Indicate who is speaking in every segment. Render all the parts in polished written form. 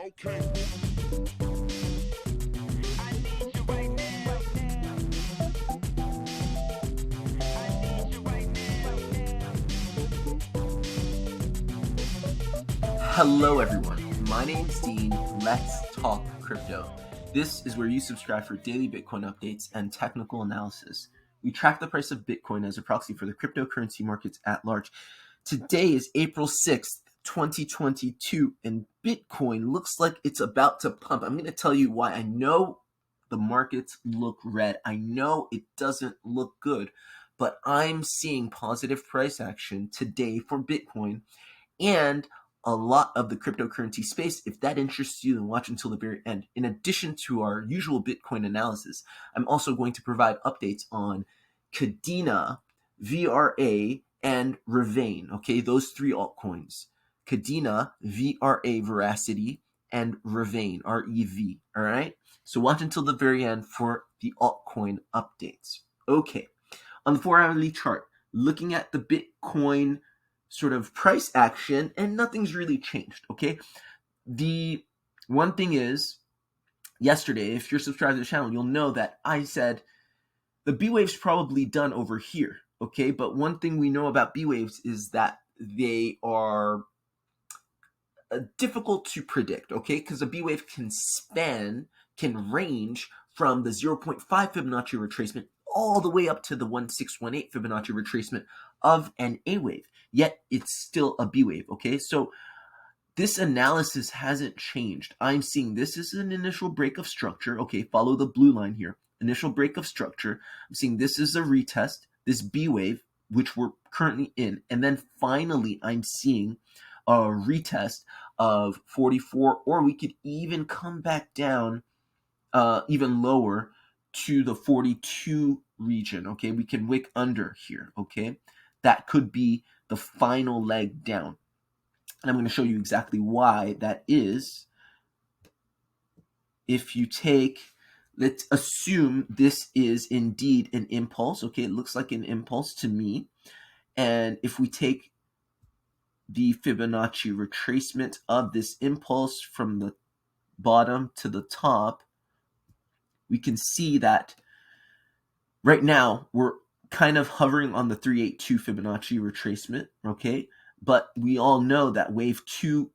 Speaker 1: I can. I need you right now. I need you right now.
Speaker 2: Hello everyone, my name's Dean. Let's talk crypto. This is where you subscribe for daily Bitcoin updates and technical analysis. We track the price of Bitcoin as a proxy for the cryptocurrency markets at large. Today is April 6th, 2022, and Bitcoin looks like it's about to pump. I'm going to tell you why. I know the markets look red. I know it doesn't look good, but I'm seeing positive price action today for Bitcoin and a lot of the cryptocurrency space. If that interests you, then watch until the very end. In addition to our usual Bitcoin analysis, I'm also going to provide updates on KDA, VRA, and REV. Okay, those three altcoins. KDA, VRA, Veracity, and REV, R-E-V. All right, so watch until the very end for the altcoin updates. Okay, on the 4-hourly chart, looking at the Bitcoin sort of price action, and nothing's really changed. Okay, the one thing is, yesterday, if you're subscribed to the channel, you'll know that I said the B wave's probably done over here. Okay, but one thing we know about B waves is that they are difficult to predict. Okay, because a B wave can range from the 0.5 Fibonacci retracement all the way up to the 1618 Fibonacci retracement of an A wave, yet it's still a B wave. Okay, so this analysis hasn't changed. I'm seeing this is an initial break of structure. Okay, follow the blue line here. Initial break of structure. I'm seeing this is a retest, this B wave, which we're currently in. And then finally, I'm seeing a retest of 44, or we could even come back down even lower to the 42 region. Okay, we can wick under here. Okay, that could be the final leg down, and I'm going to show you exactly why that is. If you take, let's assume this is indeed an impulse. Okay, it looks like an impulse to me. And if we take the Fibonacci retracement of this impulse from the bottom to the top, we can see that right now we're kind of hovering on the 382 Fibonacci retracement, okay? But we all know that wave 2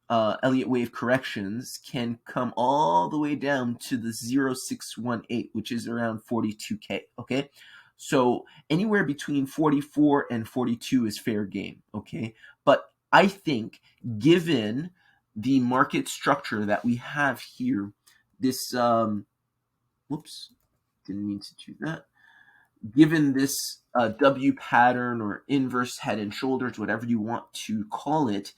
Speaker 2: Elliott wave corrections can come all the way down to the 0618, which is around 42K, okay? So anywhere between 44 and 42 is fair game, okay? But I think given the market structure that we have here, this, whoops, didn't mean to do that. Given this W pattern or inverse head and shoulders, whatever you want to call it,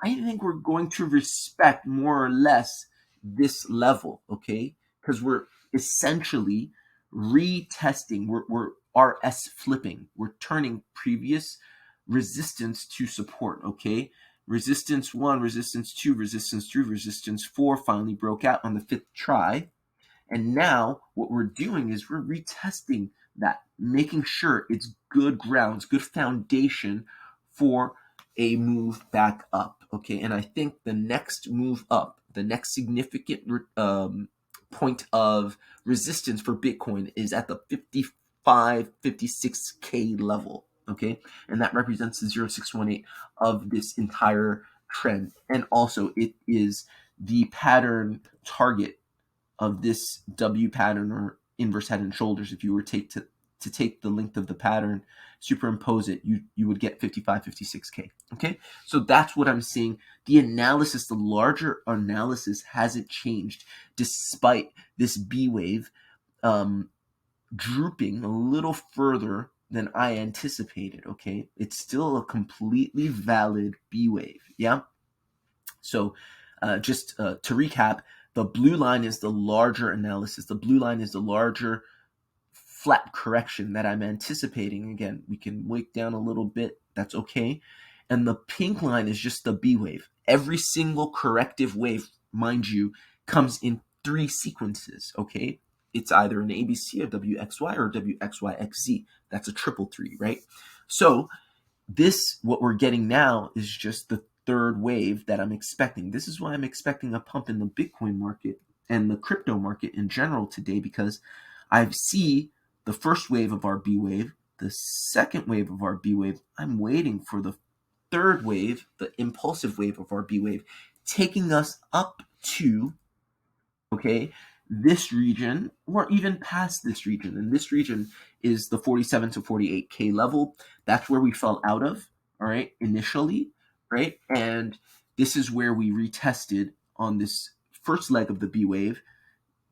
Speaker 2: I think we're going to respect more or less this level, okay? Because we're essentially retesting, we're RS flipping. We're turning previous resistance to support, okay? Resistance 1, resistance 2, resistance 3, resistance 4 finally broke out on the 5th try. And now what we're doing is we're retesting that, making sure it's good grounds, good foundation for a move back up, okay? And I think the next move up, the next significant point of resistance for Bitcoin is at the 55, 56K level, okay? And that represents the 0618 of this entire trend. And also it is the pattern target of this W pattern or inverse head and shoulders. If you were to take the length of the pattern, superimpose it, you would get 55, 56K. Okay, so that's what I'm seeing. The analysis, the larger analysis hasn't changed despite this B wave drooping a little further than I anticipated. Okay, it's still a completely valid B wave. Yeah. So just to recap, the blue line is the larger analysis. The blue line is the larger flat correction that I'm anticipating. Again, we can wake down a little bit. That's okay. And the pink line is just the B wave. Every single corrective wave, mind you, comes in 3 sequences, okay? It's either an ABC, a WXY, or a WXYXZ. That's a triple 3, right? So this, what we're getting now, is just the third wave that I'm expecting. This is why I'm expecting a pump in the Bitcoin market and the crypto market in general today, because I see the first wave of our B wave, the second wave of our B wave. I'm waiting for the third wave, the impulsive wave of our B wave, taking us up to, okay, this region or even past this region. And this region is the 47 to 48K level. That's where we fell out of, all right, initially, right? And this is where we retested on this first leg of the B wave.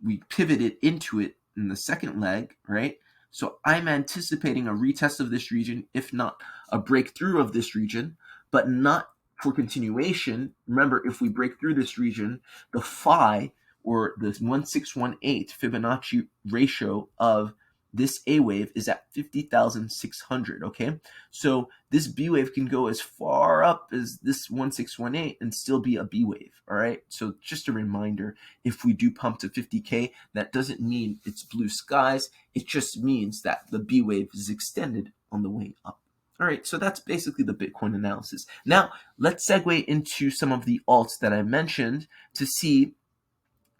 Speaker 2: We pivoted into it in the second leg, right? So I'm anticipating a retest of this region, if not a breakthrough of this region, but not for continuation. Remember, if we break through this region, the phi, or the 1618 Fibonacci ratio of this A wave is at 50,600, okay? So this B wave can go as far up as this 1618 and still be a B wave, all right? So just a reminder, if we do pump to 50K, that doesn't mean it's blue skies. It just means that the B wave is extended on the way up. All right, so that's basically the Bitcoin analysis. Now, let's segue into some of the alts that I mentioned to see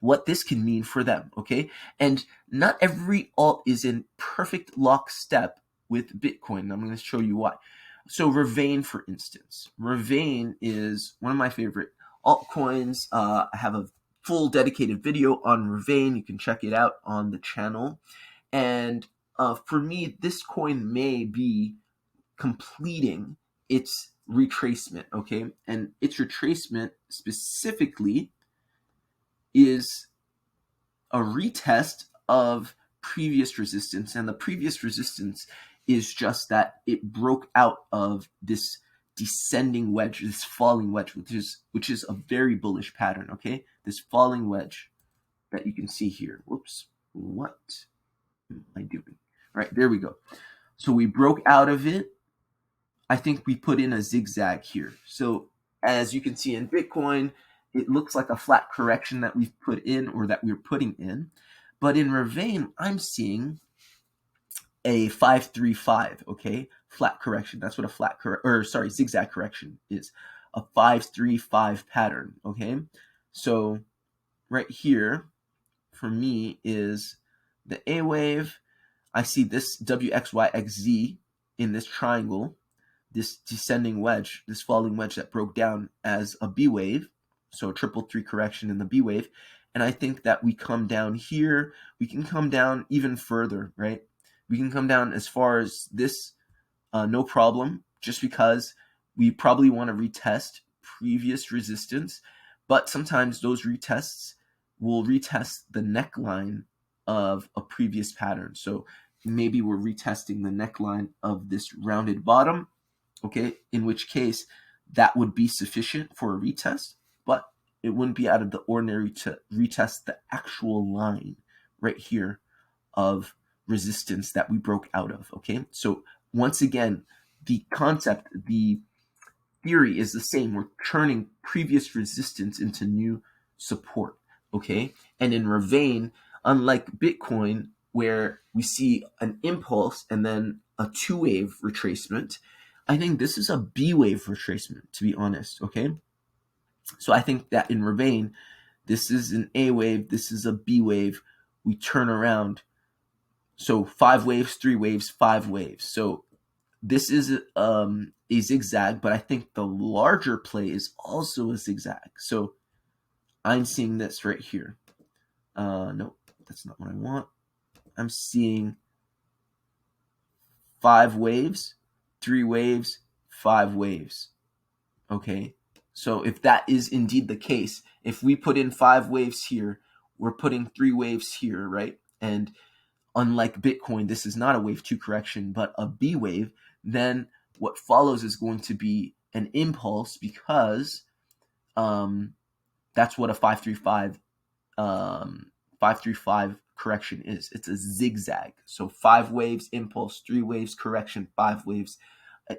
Speaker 2: what this can mean for them, okay? And not every alt is in perfect lockstep with Bitcoin. I'm going to show you why. So Ravane, for instance. Ravane is one of my favorite altcoins. I have a full dedicated video on Ravane. You can check it out on the channel. And for me, this coin may be completing its retracement, okay? And its retracement specifically is a retest of previous resistance, and the previous resistance is just that it broke out of this descending wedge, this falling wedge, which is a very bullish pattern, okay? This falling wedge that you can see here. Whoops, what am I doing? All right, there we go. So we broke out of it. I think we put in a zigzag here. So as you can see in Bitcoin, it looks like a flat correction that we've put in, or that we're putting in. But in Ravane, I'm seeing a 535, okay? Flat correction. That's what a zigzag correction is. A 535 pattern, okay? So right here for me is the A wave. I see this WXYXZ in this triangle, this descending wedge, this falling wedge that broke down as a B wave. So a 333 correction in the B wave. And I think that we come down here, we can come down even further, right? We can come down as far as this, no problem, just because we probably want to retest previous resistance. But sometimes those retests will retest the neckline of a previous pattern. So maybe we're retesting the neckline of this rounded bottom, okay? In which case, that would be sufficient for a retest, but it wouldn't be out of the ordinary to retest the actual line right here of resistance that we broke out of, okay? So once again, the concept, the theory is the same. We're turning previous resistance into new support, okay? And in Ravane, unlike Bitcoin, where we see an impulse and then a two-wave retracement, I think this is a B-wave retracement, to be honest, okay? So I think that in Ravane, this is an A wave, this is a B wave. We turn around. So 5 waves, 3 waves, 5 waves. So this is a zigzag, but I think the larger play is also a zigzag. So I'm seeing this right here. No, that's not what I want. I'm seeing 5 waves, 3 waves, 5 waves. Okay. So if that is indeed the case, if we put in 5 waves here, we're putting 3 waves here, right? And unlike Bitcoin, this is not a wave 2 correction, but a B wave, then what follows is going to be an impulse, because that's what a 535 correction is. It's a zigzag. So 5 waves, impulse, 3 waves, correction, 5 waves,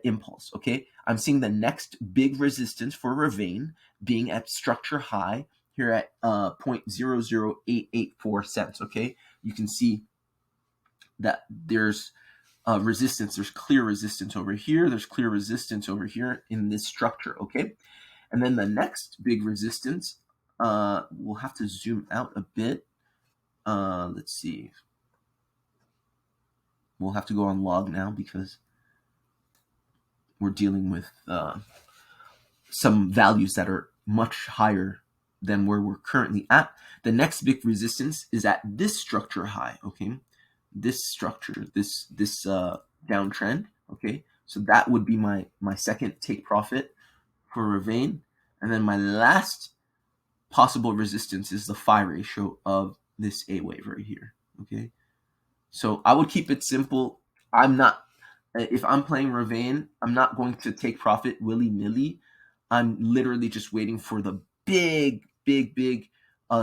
Speaker 2: impulse, okay? I'm seeing the next big resistance for Ravane being at structure high here at 0.00884 cents, okay? You can see that there's resistance. There's clear resistance over here. There's clear resistance over here in this structure, okay? And then the next big resistance, we'll have to zoom out a bit. Let's see. We'll have to go on log now because we're dealing with some values that are much higher than where we're currently at. The next big resistance is at this structure high, okay? This structure, this downtrend, okay? So that would be my second take profit for Ravane. And then my last possible resistance is the phi ratio of this A wave right here, okay? So I would keep it simple. If I'm playing Ravane, I'm not going to take profit willy-nilly. I'm literally just waiting for the big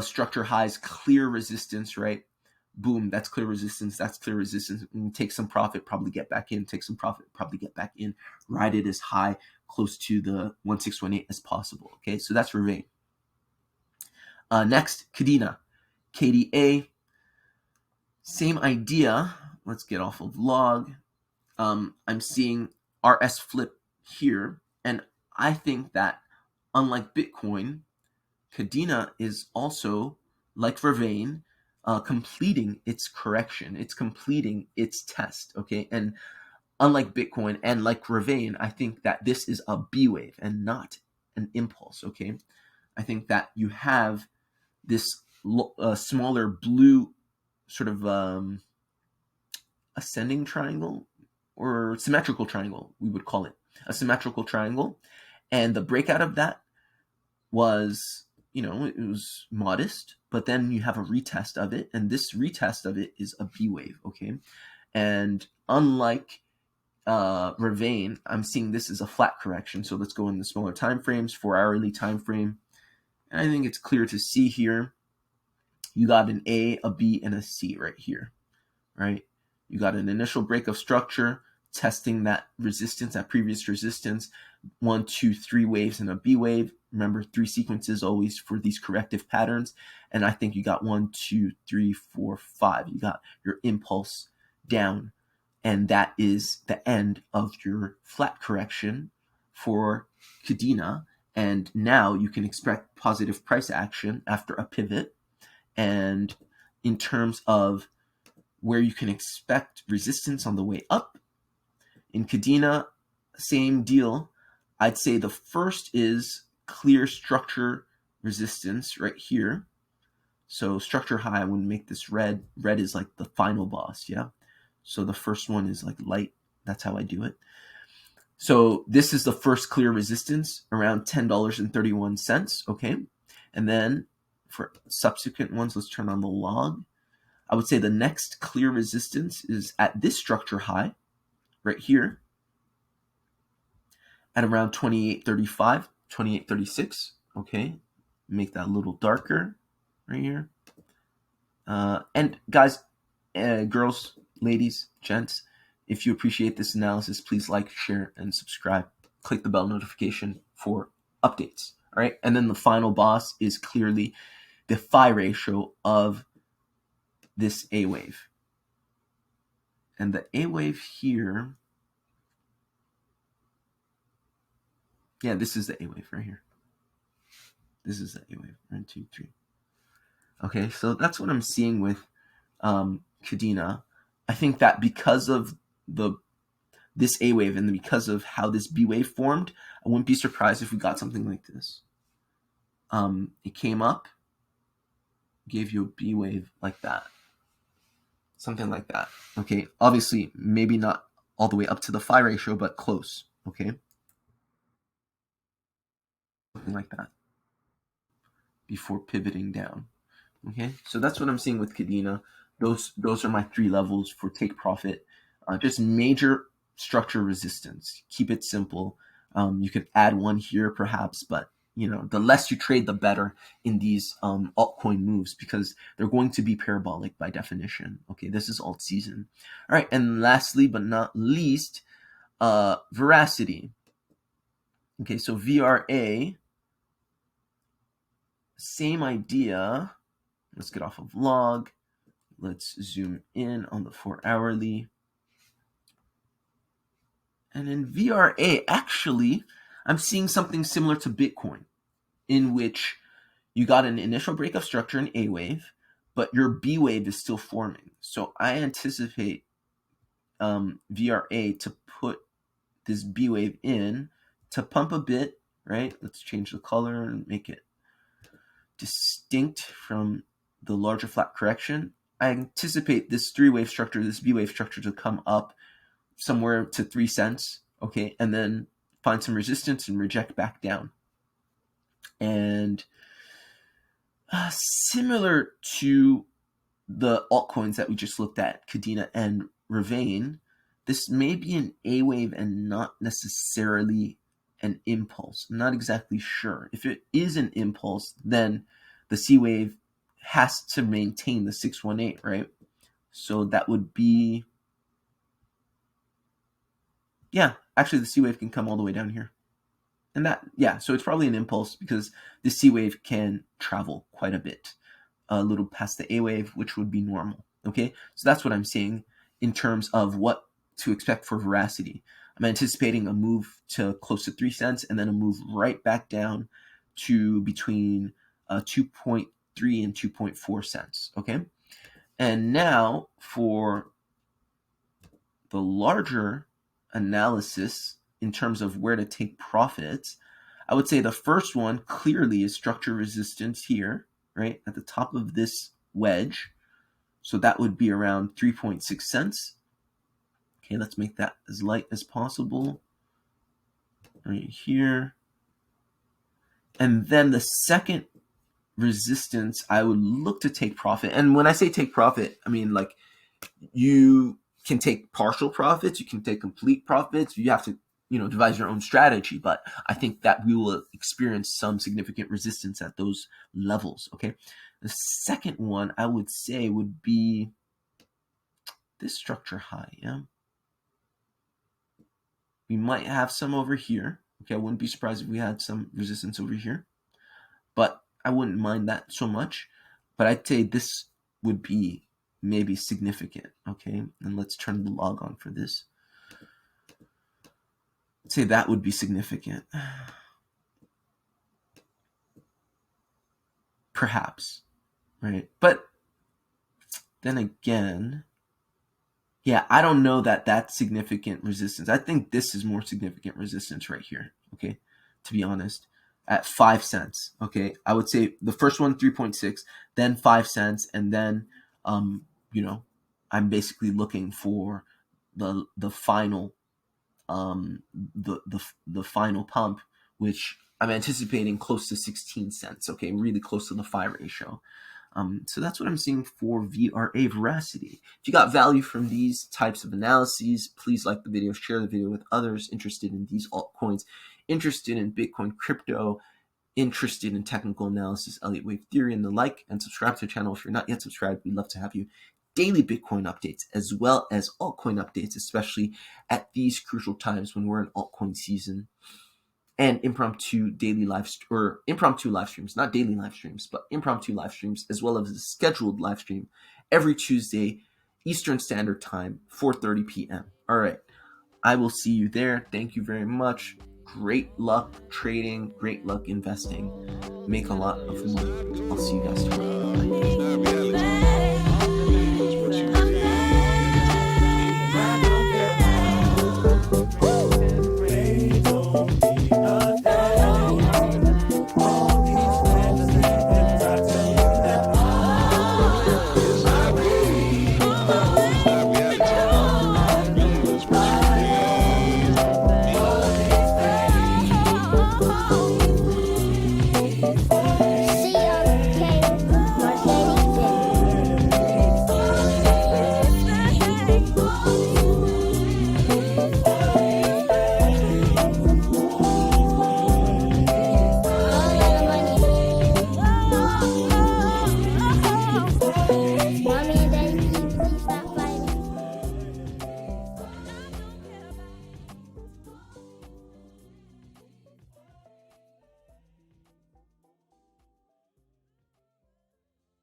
Speaker 2: structure highs, clear resistance, right? Boom, that's clear resistance, that's clear resistance. Take some profit, probably get back in, take some profit, probably get back in, ride it as high, close to the 1618 as possible, okay? So that's Ravane. Next, KDA. KDA, same idea. Let's get off of log. I'm seeing RS flip here, and I think that unlike Bitcoin, KDA is also, like Ravane, completing its correction. It's completing its test, okay? And unlike Bitcoin and like Ravane, I think that this is a B wave and not an impulse, okay? I think that you have this smaller blue sort of ascending triangle or symmetrical triangle, we would call it a symmetrical triangle. And the breakout of that was, it was modest, but then you have a retest of it, and this retest of it is a B wave, okay? And unlike Ravane, I'm seeing this as a flat correction. So let's go in the smaller time frames, 4-hourly time frame. And I think it's clear to see here, you got an A, a B, and a C right here, right? You got an initial break of structure, testing that resistance, that previous resistance, 1, 2, 3 waves and a B wave. Remember, 3 sequences always for these corrective patterns. And I think you got 1, 2, 3, 4, 5. You got your impulse down. And that is the end of your flat correction for KDA. And now you can expect positive price action after a pivot. And in terms of where you can expect resistance on the way up, in KDA, same deal. I'd say the first is clear structure resistance right here. So structure high, I wouldn't make this red. Red is like the final boss, yeah? So the first one is like light. That's how I do it. So this is the first clear resistance around $10.31, okay? And then for subsequent ones, let's turn on the log. I would say the next clear resistance is at this structure high right here at around 28.35, 28.36, okay? Make that a little darker right here. And guys, girls, ladies, gents, if you appreciate this analysis, please like, share, and subscribe. Click the bell notification for updates, all right? And then the final boss is clearly the phi ratio of this A wave. And the A wave here, yeah, this is the A wave right here. This is the A wave, 1, 2, 3. Okay, so that's what I'm seeing with KDA. I think that because of this A wave and because of how this B wave formed, I wouldn't be surprised if we got something like this. It came up, gave you a B wave like that. Something like that. Okay, obviously, maybe not all the way up to the phi ratio, but close. Okay, something like that before pivoting down. Okay, so that's what I'm seeing with KDA. Those are my 3 levels for take profit. Just major structure resistance. Keep it simple. You could add one here perhaps, but the less you trade, the better in these altcoin moves because they're going to be parabolic by definition. Okay, this is alt season. All right, and lastly but not least, veracity. Okay, so VRA, same idea. Let's get off of log. Let's zoom in on the 4-hourly. And in VRA, actually, I'm seeing something similar to Bitcoin, in which you got an initial breakup structure in A wave, but your B wave is still forming. So I anticipate VRA to put this B wave in to pump a bit, right? Let's change the color and make it distinct from the larger flat correction. I anticipate this 3-wave structure, this B wave structure, to come up somewhere to 3 cents, okay, and then find some resistance and reject back down. And similar to the altcoins that we just looked at, KDA and REV, this may be an A wave and not necessarily an impulse. I'm not exactly sure. If it is an impulse, then the C wave has to maintain the 618, right? So that would be, yeah, actually the C wave can come all the way down here. And that, yeah, so it's probably an impulse because the C wave can travel quite a bit, a little past the A wave, which would be normal, okay? So that's what I'm saying in terms of what to expect for veracity. I'm anticipating a move to close to 3 cents and then a move right back down to between 2.3 and 2.4 cents, okay? And now for the larger analysis in terms of where to take profits, I would say the first one clearly is structure resistance here, right, at the top of this wedge. So that would be around 3.6 cents. Okay, let's make that as light as possible right here. And then the second resistance, I would look to take profit. And when I say take profit, I mean like you can take partial profits, you can take complete profits. You have to, devise your own strategy. But I think that we will experience some significant resistance at those levels, okay? The second one I would say would be this structure high, yeah? We might have some over here. Okay, I wouldn't be surprised if we had some resistance over here. But I wouldn't mind that so much. But I'd say this would be maybe significant, okay? And let's turn the log on for this. I'd say that would be significant. Perhaps, right? But then again, yeah, I don't know that that's significant resistance. I think this is more significant resistance right here, okay? To be honest, at 5 cents, okay? I would say the first one, 3.6, then 5 cents, and then, I'm basically looking for the final, the final pump, which I'm anticipating close to 16 cents, okay? Really close to the phi ratio. So that's what I'm seeing for VRA veracity. If you got value from these types of analyses, please like the video, share the video with others interested in these altcoins, interested in Bitcoin, crypto, interested in technical analysis, Elliott wave theory, and the like, and subscribe to the channel if you're not yet subscribed. We'd love to have you. Daily Bitcoin updates as well as altcoin updates, especially at these crucial times when we're in altcoin season. And impromptu live streams, not daily live streams, but impromptu live streams, as well as a scheduled live stream every Tuesday, Eastern Standard Time, 4:30 p.m. All right, I will see you there. Thank you very much. Great luck trading, great luck investing. Make a lot of money. I'll see you guys